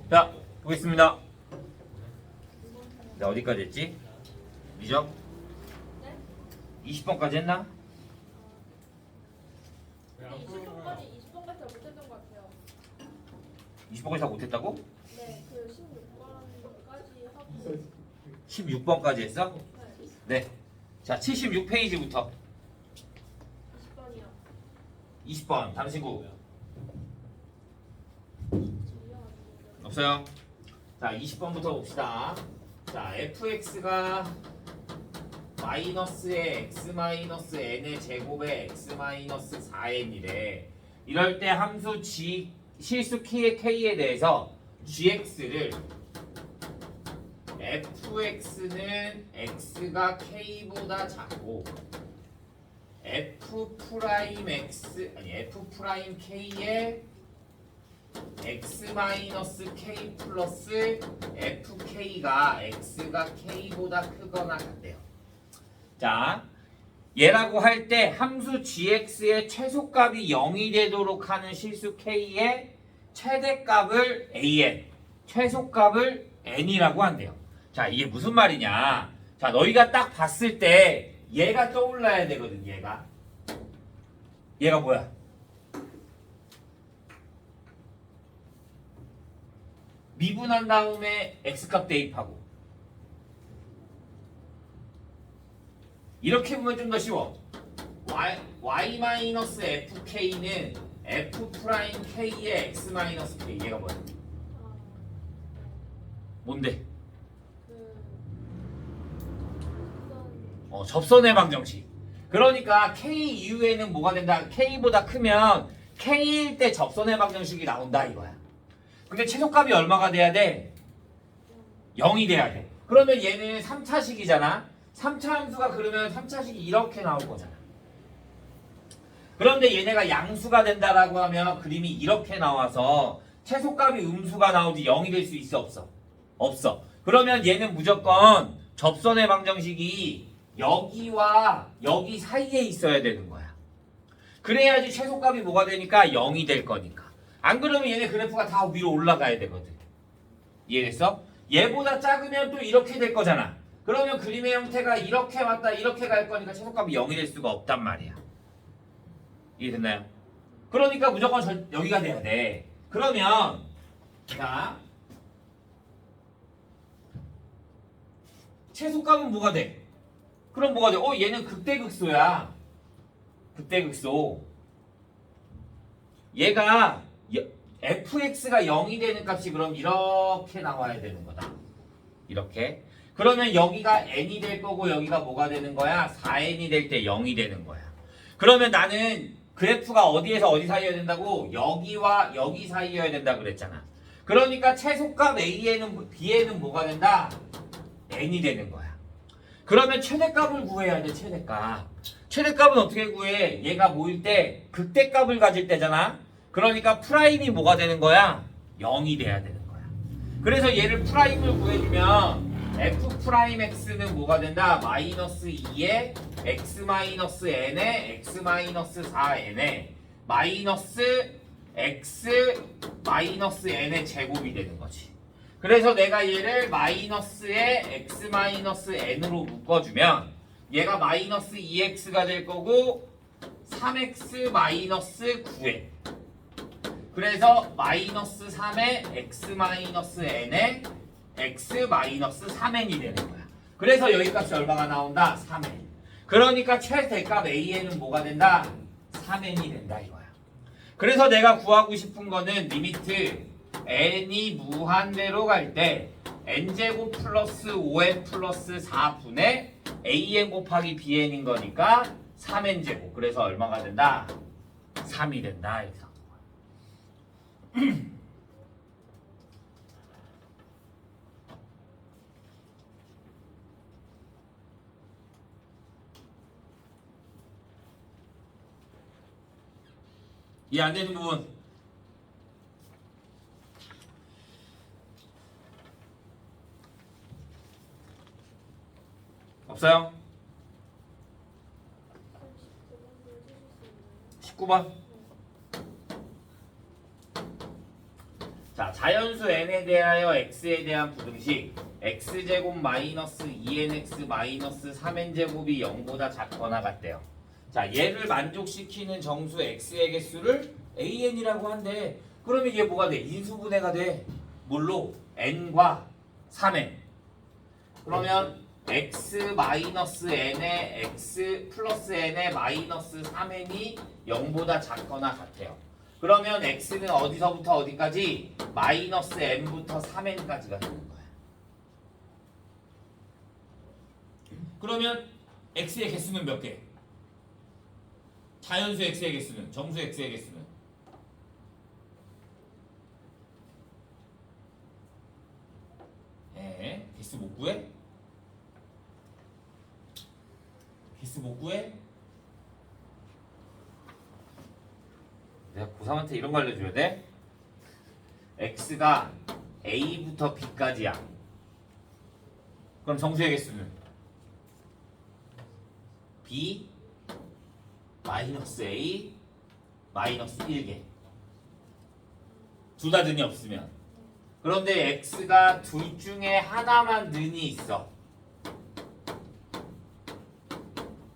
자, 보겠습니다. 자, 어디까지 했지? 미적? 20번까지 했나? 20번까지 못했던 것 같아요. 20번까지 다 못했다고? 네, 그 16번까지 하고 16번까지 했어? 네, 네. 자, 76페이지부터 20번이요. 20번 다른 친구 없어요? 자, 20번부터 봅시다. 자, fx가 마이너스의 x 마이너스 n의 제곱의 x 마이너스 4n이래. 이럴 때 함수 g 실수 k에 대해서 gx를 fx는 x가 k보다 작고 f 프라임 x 아니 f 프라임 k의 x 마이너스 k 플러스 fk가 x가 k보다 크거나 같대요. 자, 얘라고 할 때 함수 gx의 최소값이 0이 되도록 하는 실수 k의 최대값을 an, 최소값을 n이라고 한대요. 자, 이게 무슨 말이냐? 자, 너희가 딱 봤을 때 얘가 떠올라야 되거든. 얘가 뭐야? 미분한 다음에 x값 대입하고 이렇게 보면 좀 더 쉬워. y-fk는 f 프라임 k의 x 마이너스 k. 얘가 뭐야? 뭔데? 접선의 방정식. 그러니까 k 이후에는 뭐가 된다? k보다 크면 k일 때 접선의 방정식이 나온다 이거야. 근데 최소값이 얼마가 돼야 돼? 0이 돼야 돼. 그러면 얘는 3차식이잖아. 3차 함수가 그러면 3차식이 이렇게 나올 거잖아. 그런데 얘네가 양수가 된다라고 하면 그림이 이렇게 나와서 최소값이 음수가 나오지 0이 될 수 있어 없어? 없어. 그러면 얘는 무조건 접선의 방정식이 여기와 여기 사이에 있어야 되는 거야. 그래야지 최소값이 뭐가 되니까 0이 될 거니까. 안 그러면 얘네 그래프가 다 위로 올라가야 되거든. 이해됐어? 얘보다 작으면 또 이렇게 될 거잖아. 그러면 그림의 형태가 이렇게 왔다 이렇게 갈 거니까 최소값이 0이 될 수가 없단 말이야. 이해됐나요? 그러니까 무조건 여기가 돼야 돼. 그러면 자 최소값은 뭐가 돼? 그럼 뭐가 돼? 얘는 극대극소야. 극대극소. 얘가 fx가 0이 되는 값이 그럼 이렇게 나와야 되는 거다. 이렇게. 그러면 여기가 n이 될 거고 여기가 뭐가 되는 거야? 4n이 될 때 0이 되는 거야. 그러면 나는 그래프가 어디에서 어디 사이여야 된다고? 여기와 여기 사이여야 된다 그랬잖아. 그러니까 최소값 a에는 b에는 뭐가 된다? n이 되는 거야. 그러면 최대값을 구해야 돼. 최대값. 최대값은 어떻게 구해? 얘가 모일 때 극대값을 가질 때잖아. 그러니까 프라임이 뭐가 되는 거야? 0이 돼야 되는 거야. 그래서 얘를 프라임을 구해주면 f 프라임 x는 뭐가 된다? 마이너스 2에 x 마이너스 n에 x 마이너스 4n에 마이너스 x 마이너스 n의 제곱이 되는 거지. 그래서 내가 얘를 마이너스에 x 마이너스 n으로 묶어주면 얘가 마이너스 2x가 될 거고 3x 마이너스 9n. 그래서 마이너스 3에 x 마이너스 n에 x 마이너스 3n이 되는 거야. 그래서 여기 값이 얼마가 나온다? 3n. 그러니까 최대값 a에는 뭐가 된다? 3n이 된다 이거야. 그래서 내가 구하고 싶은 거는 리미트 n이 무한대로 갈 때 n제곱 플러스 5n 플러스 4분의 an 곱하기 bn인 거니까 3n제곱. 그래서 얼마가 된다? 3이 된다. 이래서. 이해 안 되는 부분 없어요? 19번 자, 자연수 n에 대하여 x에 대한 부등식 x제곱 마이너스 2nx 마이너스 3n제곱이 0보다 작거나 같대요. 자, 얘를 만족시키는 정수 x의 개수를 an이라고 한대. 그러면 이게 뭐가 돼? 인수분해가 돼. 뭘로? n과 3n. 그러면 x 마이너스 n에 x 플러스 n에 마이너스 3n이 0보다 작거나 같아요. 그러면 x는 어디서부터 어디까지? 마이너스 n부터 3n까지가 되는 거야. 그러면 x의 개수는 몇 개? 자연수 x의 개수는? 정수 x의 개수는? 개수 못 구해? 개수 못 구해? 내가 고3한테 이런 거 알려줘야 돼? x가 a부터 b까지야. 그럼 정수의 개수는? b 마이너스 a 마이너스 1개. 둘 다 는이 없으면. 그런데 x가 둘 중에 하나만 는이 있어.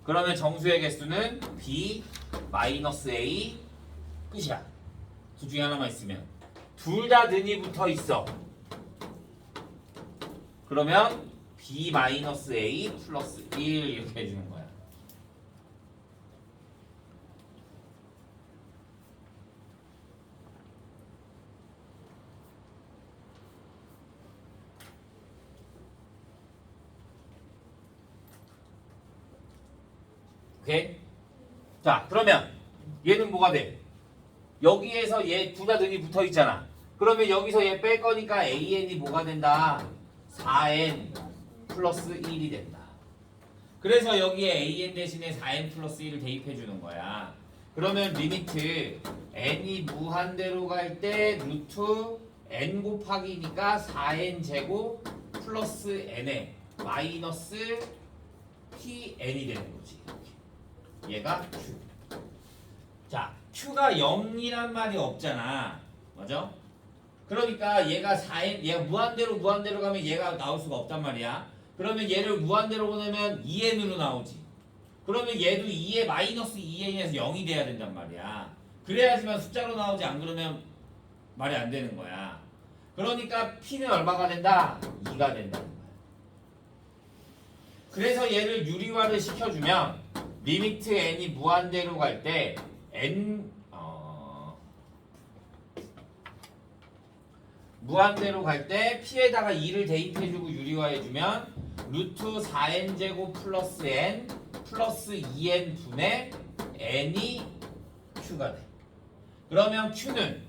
그러면 정수의 개수는 b 마이너스 a 끝이야. 둘 중에 하나만 있으면. 둘 다 는이 붙어 있어. 그러면 b 마이너스 a 플러스 1 이렇게 해주는 거야. 오케이? 자, 그러면 얘는 뭐가 돼? 여기에서 얘 둘 다 는이 붙어 있잖아. 그러면 여기서 얘 뺄 거니까 an이 뭐가 된다? 4n 플러스 1이 된다. 그래서 여기에 an 대신에 4n 플러스 1을 대입해 주는 거야. 그러면 리미트 n이 무한대로 갈 때 루트 n 곱하기니까 4n 제곱 플러스 n에 마이너스 pn이 되는 거지. 얘가 q. 자, q가 0이란 말이 없잖아. 맞아? 그러니까 얘가 4n, 얘가 무한대로 가면 얘가 나올 수가 없단 말이야. 그러면 얘를 무한대로 보내면 2n으로 나오지. 그러면 얘도 2에 마이너스 2n에서 0이 돼야 된단 말이야. 그래야지만 숫자로 나오지, 안 그러면 말이 안 되는 거야. 그러니까 p는 얼마가 된다? 2가 된다는 거야. 그래서 얘를 유리화를 시켜주면 리미트 n이 무한대로 갈 때 n 무한대로 갈 때 p에다가 2를 대입해주고 유리화해주면 루트 4n 제곱 플러스 n 플러스 2n 분의 n이 q가 돼. 그러면 q는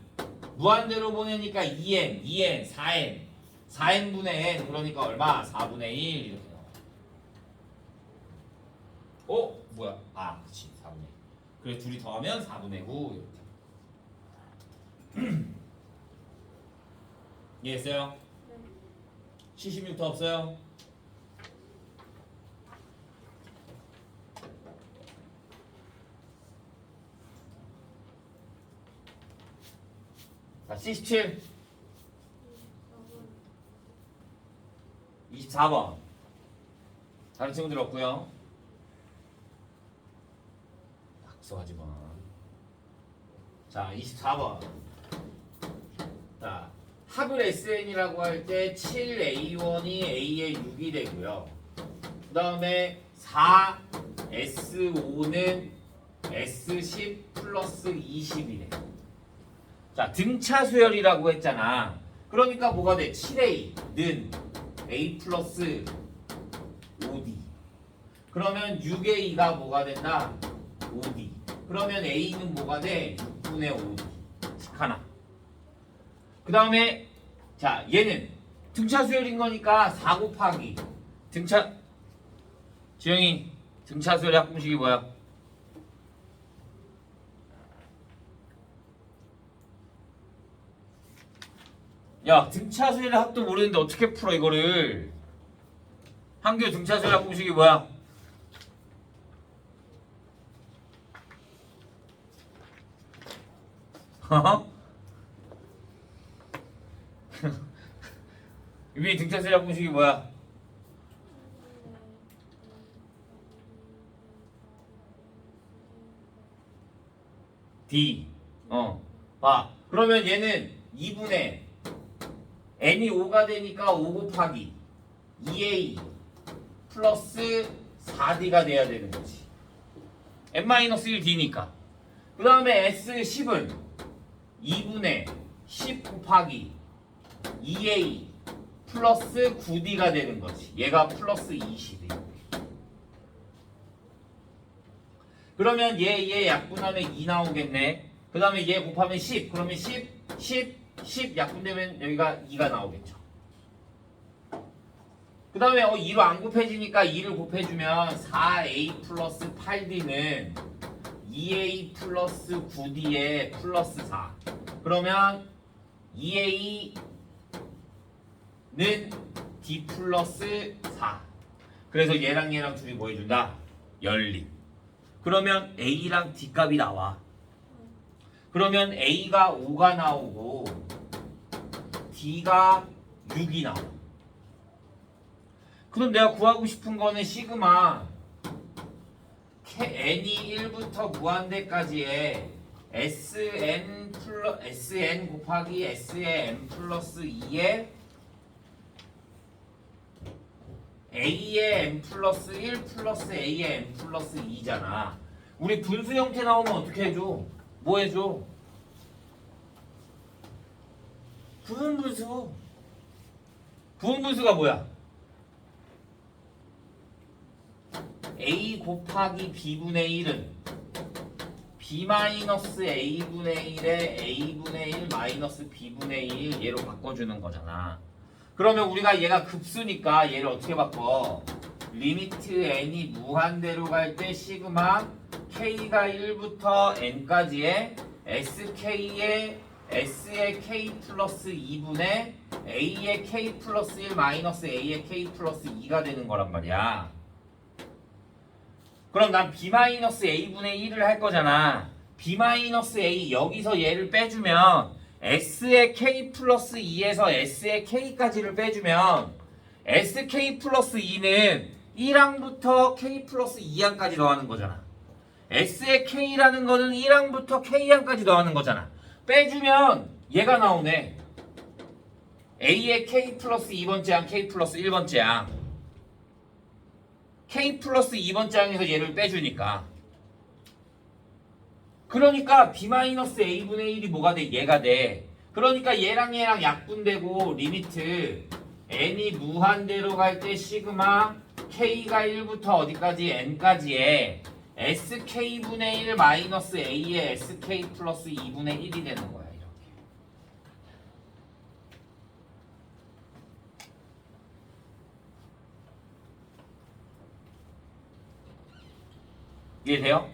무한대로 보내니까 2n, 4n 분의 n 그러니까 얼마? 4분의 1 이렇게 나와. 뭐야? 그치 4분의 1. 그래 둘이 더하면 4분의 9 이렇게. 이해했어요? 네. 76도 없어요? 자, 77 24번 다른 친구들 없고요. 낙서하지 마. 자, 24번. 자, 합을 SN이라고 할 때 7A1이 A의 6이 되고요. 그 다음에 4S5는 S10 플러스 20이래. 자, 등차 수열이라고 했잖아. 그러니까 뭐가 돼? 7A는 A 플러스 5D. 그러면 6의 2가 뭐가 된다? 5D. 그러면 A는 뭐가 돼? 6분의 5D. 식 하나. 그 다음에 자, 얘는 등차 수열인 거니까 4 곱하기 등차 지영이 등차 수열의 합공식이 뭐야? 야, 등차 수열의 합도 모르는데 어떻게 풀어 이거를? 한규 등차 수열의 합공식이 뭐야? 유빈이 등차수 약분식이 뭐야? D. 봐. 그러면 얘는 2분의 n이 5가 되니까 5 곱하기 2a 플러스 4d가 돼야 되는 거지. n-1d니까. 그 다음에 S10은 2분의 10 곱하기 2a 플러스 9d가 되는 거지. 얘가 플러스 20이야. 그러면 얘 약분하면 2 나오겠네. 그 다음에 얘 곱하면 10. 그러면 10 약분되면 여기가 2가 나오겠죠. 그 다음에 2로 안 곱해지니까 2를 곱해주면 4a 플러스 8d는 2a 플러스 9d에 플러스 4. 그러면 2a는 d 플러스 4. 그래서 얘랑 둘이 뭐 해준다? 열림. 그러면 a랑 d 값이 나와. 그러면 a가 5가 나오고 d가 6이 나와. 그럼 내가 구하고 싶은 거는 시그마 n이 1부터 무한대까지의 sn 곱하기 s의 n 플러스 2에 a의 n 플러스 1 플러스 a의 n 플러스 2잖아. 우리 분수 형태 나오면 어떻게 해줘? 뭐 해줘? 부분분수. 부분분수가 뭐야? a 곱하기 b분의 1은 b 마이너스 a분의 1에 a분의 1 마이너스 b분의 1 얘로 바꿔주는 거잖아. 그러면 우리가 얘가 급수니까 얘를 어떻게 바꿔? 리미트 n이 무한대로 갈 때 시그마 k가 1부터 n까지의 sk의 s의 k 플러스 2분의 a의 k 플러스 1 마이너스 a의 k 플러스 2가 되는 거란 말이야. 그럼 난 b-a분의 1을 할 거잖아. b-a 여기서 얘를 빼주면 s의 k 플러스 2에서 s의 k까지를 빼주면 sk 플러스 2는 1항부터 k 플러스 2항까지 더하는 거잖아. s의 k라는 거는 1항부터 k항까지 더하는 거잖아. 빼주면 얘가 나오네. a의 k 플러스 2번째 항, k 플러스 1번째 항. k 플러스 2번째 항에서 얘를 빼주니까. 그러니까 b-a분의 1이 뭐가 돼? 얘가 돼. 그러니까 얘랑 약분되고 리미트 n이 무한대로 갈 때 시그마 k가 1부터 어디까지? n까지의 sk분의 1 마이너스 a의 sk 플러스 2분의 1이 되는 거야. 이렇게. 이해돼요?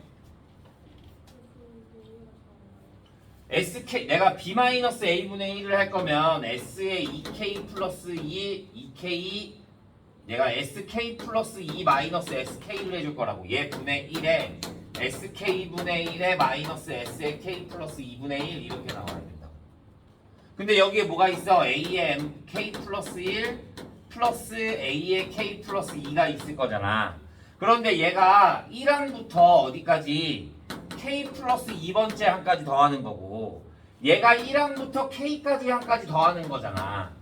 SK 내가 b-a분의 1을 할 거면 s의 2k 플러스 2k 내가 sk 플러스 2 마이너스 sk를 해줄 거라고. 얘 분의 1에 sk분의 1에 마이너스 s의 k 플러스 2분의 1 이렇게 나와야 된다. 근데 여기에 뭐가 있어? a의 m k 플러스 1 플러스 a의 k 플러스 2가 있을 거잖아. 그런데 얘가 1항부터 어디까지? k 플러스 2번째 항까지 더하는 거고 얘가 1항부터 k까지 항까지 더하는 거잖아.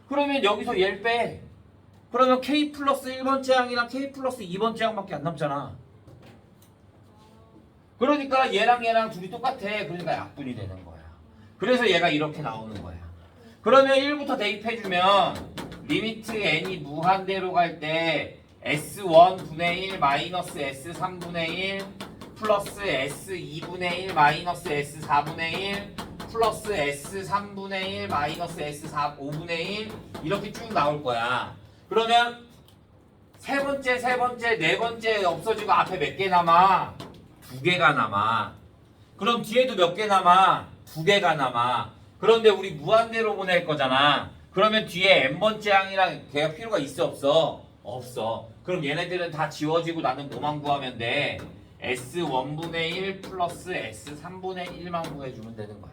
그러면 여기서 얘를 빼. 그러면 k 플러스 1번째 항이랑 k 플러스 2번째 항밖에 안 남잖아. 그러니까 얘랑 둘이 똑같아. 그러니까 약분이 되는 거야. 그래서 얘가 이렇게 나오는 거야. 그러면 1부터 대입해주면 리미트 n이 무한대로 갈 때 S1분의 1 마이너스 S3분의 1 플러스 S2분의 1 마이너스 S4분의 1 플러스 S3분의 1 마이너스 S5분의 1 이렇게 쭉 나올 거야. 그러면 세 번째, 네 번째 없어지고 앞에 몇 개 남아? 2개가 남아. 그럼 뒤에도 몇 개 남아? 2개가 남아. 그런데 우리 무한대로 보낼 거잖아. 그러면 뒤에 n번째 항이랑 걔가 필요가 있어 없어? 없어. 그럼 얘네들은 다 지워지고 나는 뭐만 구하면 돼? S1분의 1 플러스 S3분의 1만 구해주면 되는 거야.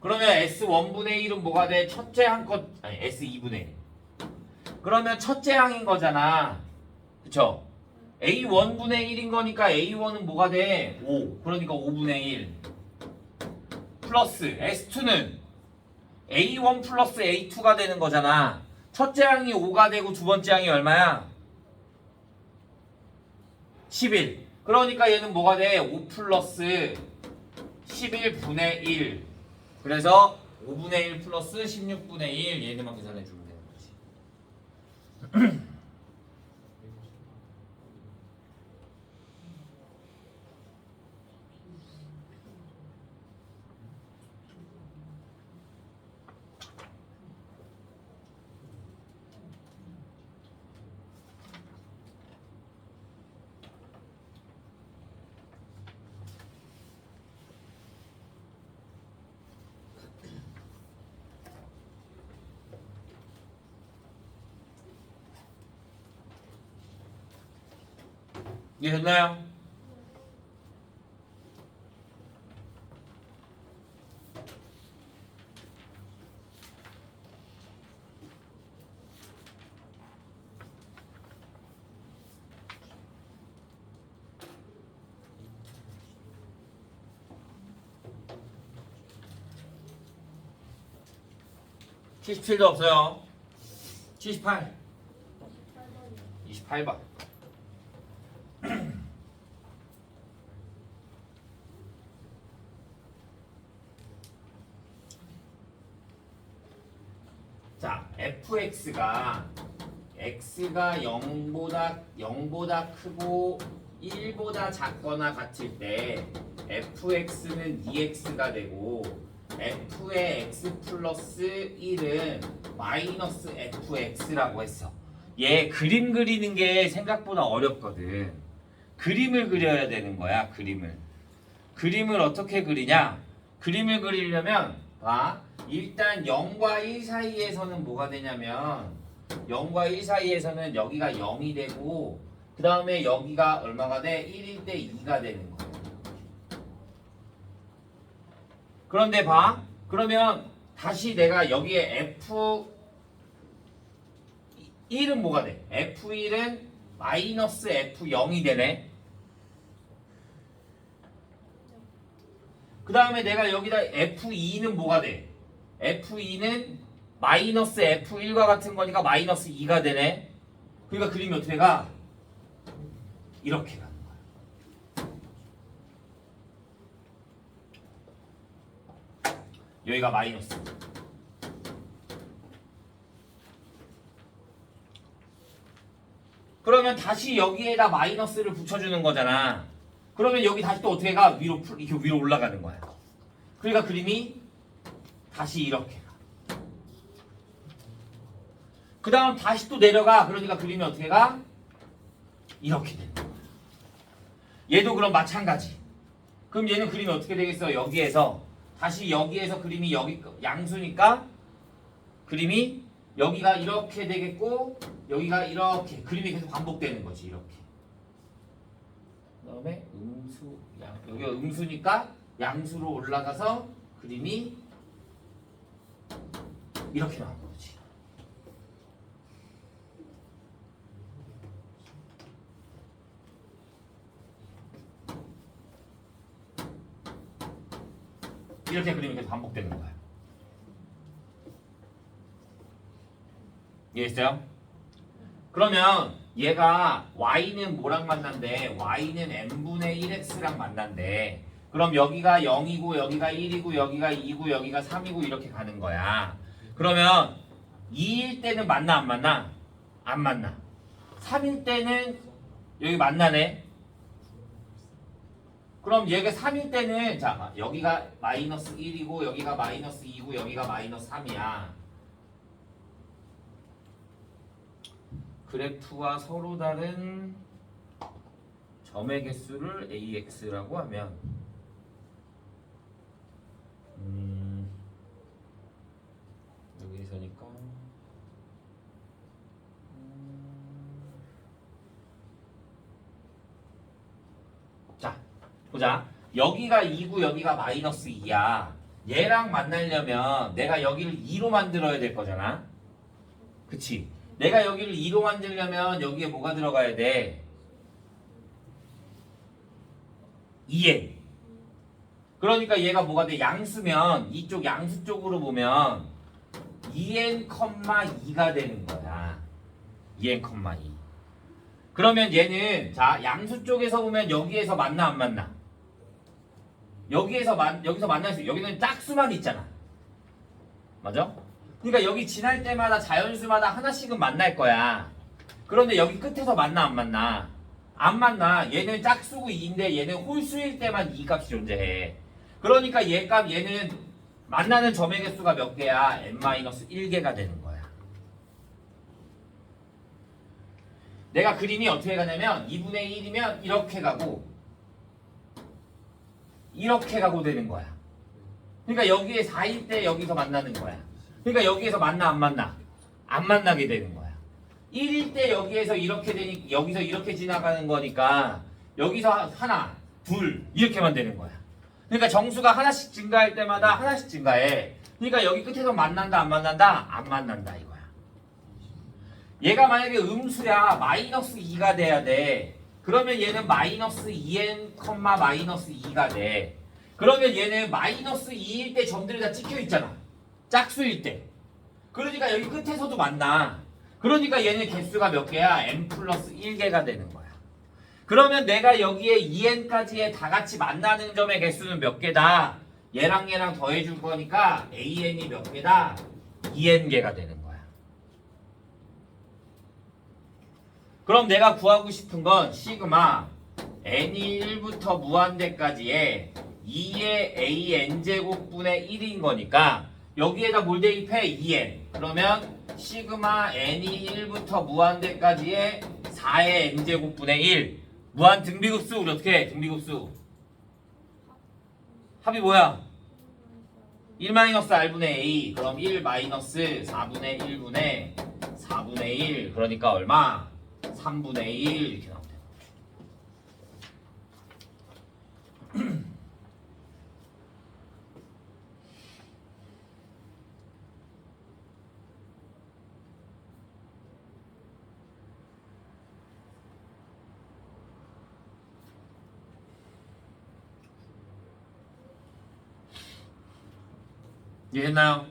그러면 S1분의 1은 뭐가 돼? 첫째 항 아니 S2분의 1. 그러면 첫째 항인 거잖아. 그쵸? A1분의 1인 거니까 A1은 뭐가 돼? 5. 그러니까 5분의 1. 플러스 S2는 A1 플러스 A2가 되는 거잖아. 첫째 항이 5가 되고 두 번째 항이 얼마야? 11. 그러니까 얘는 뭐가 돼? 5 플러스 11분의 1. 그래서 5분의 1 플러스 16분의 1 얘네만 계산해 주면 되는 거지. 이해됐나요? (77도) 없어요. 78. 28번. 자, fx가 x가 0보다 크고 1보다 작거나 같을 때 fx는 2x가 되고 f의 x 플러스 1은 마이너스 fx라고 했어. 얘 그림 그리는 게 생각보다 어렵거든. 그림을 그려야 되는 거야, 그림을. 그림을 어떻게 그리냐? 그림을 그리려면 봐. 일단 0과 1 사이에서는 뭐가 되냐면 0과 1 사이에서는 여기가 0이 되고 그 다음에 여기가 얼마가 돼? 1일 때 2가 되는 거야. 그런데 봐. 그러면 다시 내가 여기에 F1은 뭐가 돼? F1은 마이너스 F0이 되네. 그 다음에 내가 여기다 F2는 뭐가 돼? F2는 마이너스 F1과 같은 거니까 마이너스 2가 되네. 그러니까 그림이 어떻게 가? 이렇게 가는 거야. 여기가 마이너스. 그러면 다시 여기에다 마이너스를 붙여주는 거잖아. 그러면 여기 다시 또 어떻게 가? 이렇게 위로 올라가는 거야. 그러니까 그림이 다시 이렇게 가. 그 다음 다시 또 내려가. 그러니까 그림이 어떻게 가? 이렇게 되는 거야. 얘도 그럼 마찬가지. 그럼 얘는 그림이 어떻게 되겠어? 여기에서 다시 여기에서 그림이 여기 양수니까 그림이 여기가 이렇게 되겠고 여기가 이렇게 그림이 계속 반복되는 거지. 이렇게. 그다음에 음수 여기가 음수니까 양수로 올라가서 그림이 이렇게 나오는 거지. 이렇게 그림이 계속 반복되는 거야. 이해했어요? 그러면 얘가 y는 뭐랑 만난대? y는 n분의 1x랑 만난대. 그럼 여기가 0이고 여기가 1이고 여기가 2고 여기가 3이고 이렇게 가는 거야. 그러면 2일 때는 만나 안 만나? 안 만나. 3일 때는 여기 만나네. 그럼 얘가 3일 때는 자 여기가 마이너스 1이고 여기가 마이너스 2고 여기가 마이너스 3이야. 그래프와 서로 다른 점의 개수를 AX라고 하면 여기서니까 자 보자. 여기가 2고 여기가 마이너스 2야. 얘랑 만나려면 내가 여기를 2로 만들어야 될 거잖아. 그치? 내가 여기를 2로 만들려면 여기에 뭐가 들어가야 돼? 2n. 그러니까 얘가 뭐가 돼? 양수면 이쪽 양수 쪽으로 보면 2n,2가 되는 거야. 2n,2. 그러면 얘는 자 양수 쪽에서 보면 여기에서 만나 안 만나? 여기서 만날 수 여기는 짝수만 있잖아. 맞아? 그러니까 여기 지날 때마다 자연수마다 하나씩은 만날 거야. 그런데 여기 끝에서 만나 안 만나? 안 만나. 얘는 짝수고 2인데 얘는 홀수일 때만 2 값이 존재해. 그러니까 얘는 만나는 점의 개수가 몇 개야? n-1개가 되는 거야. 내가 그림이 어떻게 가냐면 2분의 1이면 이렇게 가고 이렇게 가고 되는 거야. 그러니까 여기에 4일 때 여기서 만나는 거야. 그러니까 여기에서 만나 안 만나? 안 만나게 되는 거야. 1일 때 여기에서 이렇게 되니 여기서 이렇게 지나가는 거니까 여기서 하나, 둘 이렇게만 되는 거야. 그러니까 정수가 하나씩 증가할 때마다 하나씩 증가해. 그러니까 여기 끝에서 만난다 안 만난다? 안 만난다 이거야. 얘가 만약에 음수야 마이너스 2가 돼야 돼. 그러면 얘는 마이너스 2n, 마이너스 2가 돼. 그러면 얘는 마이너스 2일 때 점들이 다 찍혀 있잖아. 짝수일 때. 그러니까 여기 끝에서도 만나. 그러니까 얘는 개수가 몇 개야? n 플러스 1개가 되는 거야. 그러면 내가 여기에 2n까지의 다 같이 만나는 점의 개수는 몇 개다? 얘랑 얘랑 더해줄 거니까 an이 몇 개다? 2n개가 되는 거야. 그럼 내가 구하고 싶은 건 시그마 n이 1부터 무한대까지의 2의 an제곱분의 1인 거니까 여기에다 뭘 대입해? 2n. 그러면 시그마 n이 1부터 무한대까지의 4의 n제곱분의 1. 무한 등비급수 우리 어떻게 해? 등비급수. 합이 뭐야? 1-r분의 a. 그럼 1-4분의 1분의 4분의 1. 그러니까 얼마? 3분의 1 이렇게 나오면 돼요. 이해했나요?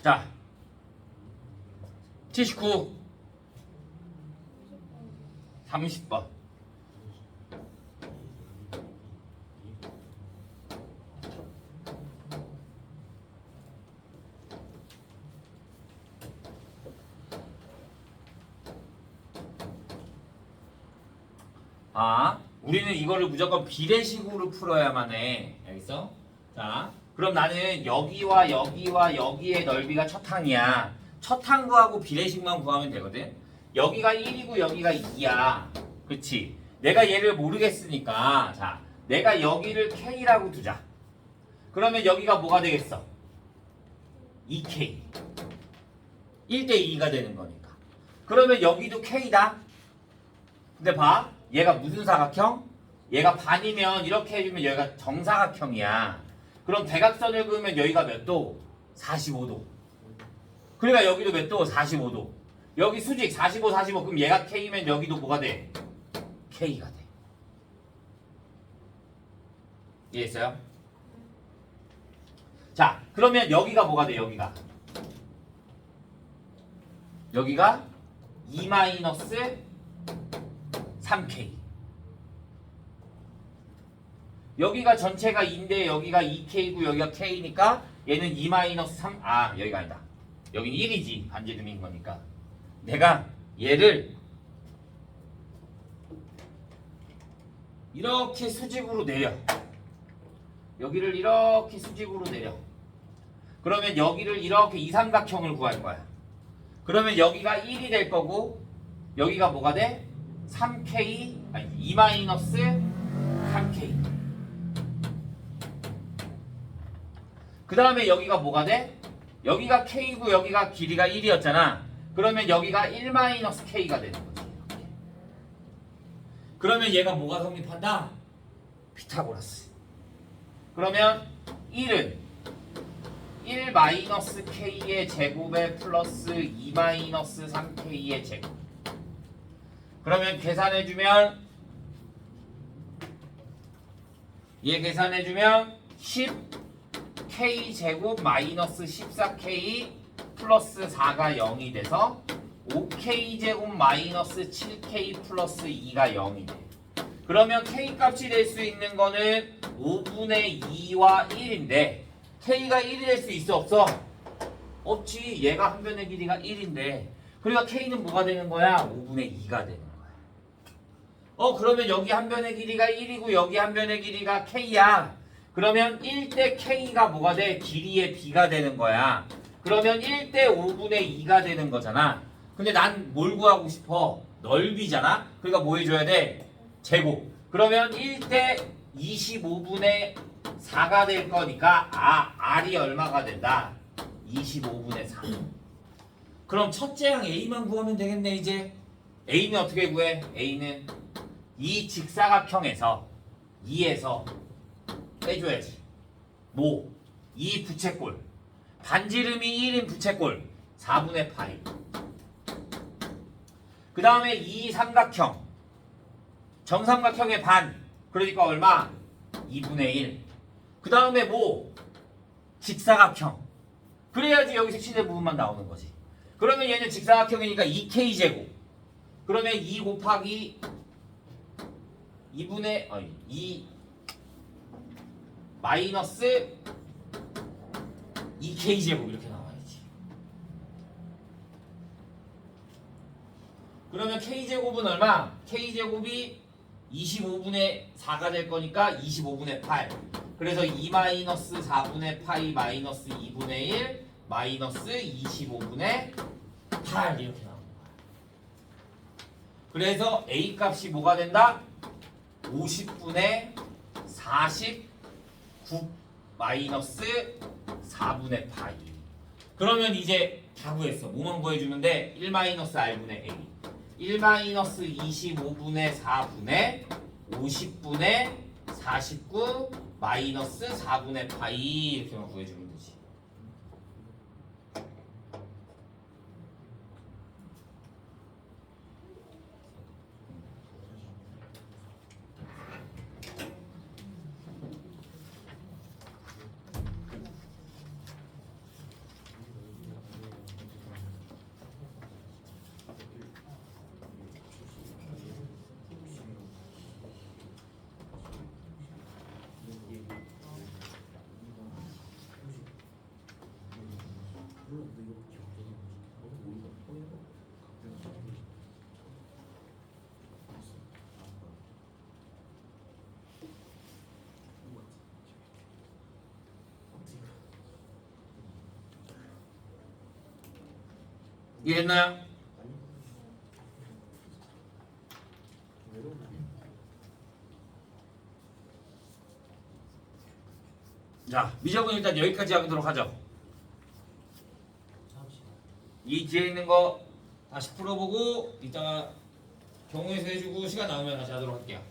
자, 79 30번. 우리는 이거를 무조건 비례식으로 풀어야만 해. 알겠어? 자, 그럼 나는 여기와 여기와 여기의 넓이가 첫 항이야. 첫 항 구하고 비례식만 구하면 되거든. 여기가 1이고 여기가 2야. 그치? 내가 얘를 모르겠으니까 자, 내가 여기를 K라고 두자. 그러면 여기가 뭐가 되겠어? 2K. 1대2가 되는 거니까. 그러면 여기도 K다. 근데 봐. 얘가 무슨 사각형? 얘가 반이면 이렇게 해주면 여기가 정사각형이야. 그럼 대각선을 그으면 여기가 몇 도? 45도. 그러니까 여기도 몇 도? 45도. 여기 수직 45, 45. 그럼 얘가 K면 여기도 뭐가 돼? K가 돼. 이해했어요? 자, 그러면 여기가 뭐가 돼? 여기가 2-3K. 여기가 전체가 2인데 여기가 2K고 여기가 K니까 얘는 2-3. 여기가 아니다. 여기는 1이지. 반지름인 거니까. 내가 얘를 이렇게 수직으로 내려. 여기를 이렇게 수직으로 내려. 그러면 여기를 이렇게 이삼각형을 구할 거야. 그러면 여기가 1이 될 거고 여기가 뭐가 돼? 3K, 2-3K. 그 다음에 여기가 뭐가 돼? 여기가 K고 여기가 길이가 1이었잖아. 그러면 여기가 1-K가 되는 거지. 이렇게. 그러면 얘가 뭐가 성립한다? 피타고라스. 그러면 1은 1-K의 제곱에 플러스 2-3K의 제곱. 그러면 계산해주면 얘 계산해주면 10K 제곱 마이너스 14K 플러스 4가 0이 돼서 5K 제곱 마이너스 7K 플러스 2가 0이 돼. 그러면 K 값이 될 수 있는 거는 5분의 2와 1인데 K가 1이 될 수 있어 없어? 없지. 얘가 한 변의 길이가 1인데 그러니까 K는 뭐가 되는 거야? 5분의 2가 되는 거야. 그러면 여기 한 변의 길이가 1이고 여기 한 변의 길이가 K야. 그러면 1대 K가 뭐가 돼? 길이의 B가 되는 거야. 그러면 1대 5분의 2가 되는 거잖아. 근데 난 뭘 구하고 싶어? 넓이잖아? 그러니까 뭐 해줘야 돼? 제곱. 그러면 1대 25분의 4가 될 거니까 R이 얼마가 된다? 25분의 4. 그럼 첫째항 A만 구하면 되겠네 이제. A는 어떻게 구해? A는 이 직사각형에서 2에서 빼줘야지. 뭐? 이 부채꼴. 반지름이 1인 부채꼴 4분의 파이. 그 다음에 이 삼각형 정삼각형의 반. 그러니까 얼마? 2분의 1. 그 다음에 뭐? 직사각형. 그래야지 여기 색칠된 부분만 나오는 거지. 그러면 얘는 직사각형이니까 2K 제곱. 그러면 2 곱하기 2 마이너스 2K 제곱 이렇게 나와야지. 그러면 K 제곱은 얼마? K 제곱이 25분의 4가 될 거니까 25분의 8. 그래서 2 마이너스 4분의 파이 마이너스 2분의 1 마이너스 25분의 8 이렇게 나오는 거야. 그래서 A 값이 뭐가 된다? 50분의 49 마이너스 4분의 파이. 그러면 이제 다 구했어. 뭐만 구해주면 돼? 1 마이너스 R분의 A. 1 마이너스 25분의 4분의 50분의 49 마이너스 4분의 파이 이렇게만 구해주면 되지. 이해했나요? 자, 미적은 일단 여기까지 하도록 하죠. 이 뒤에 있는 거 다시 풀어보고 이따가 경우에서 해주고 시간 나오면 다시 하도록 할게요.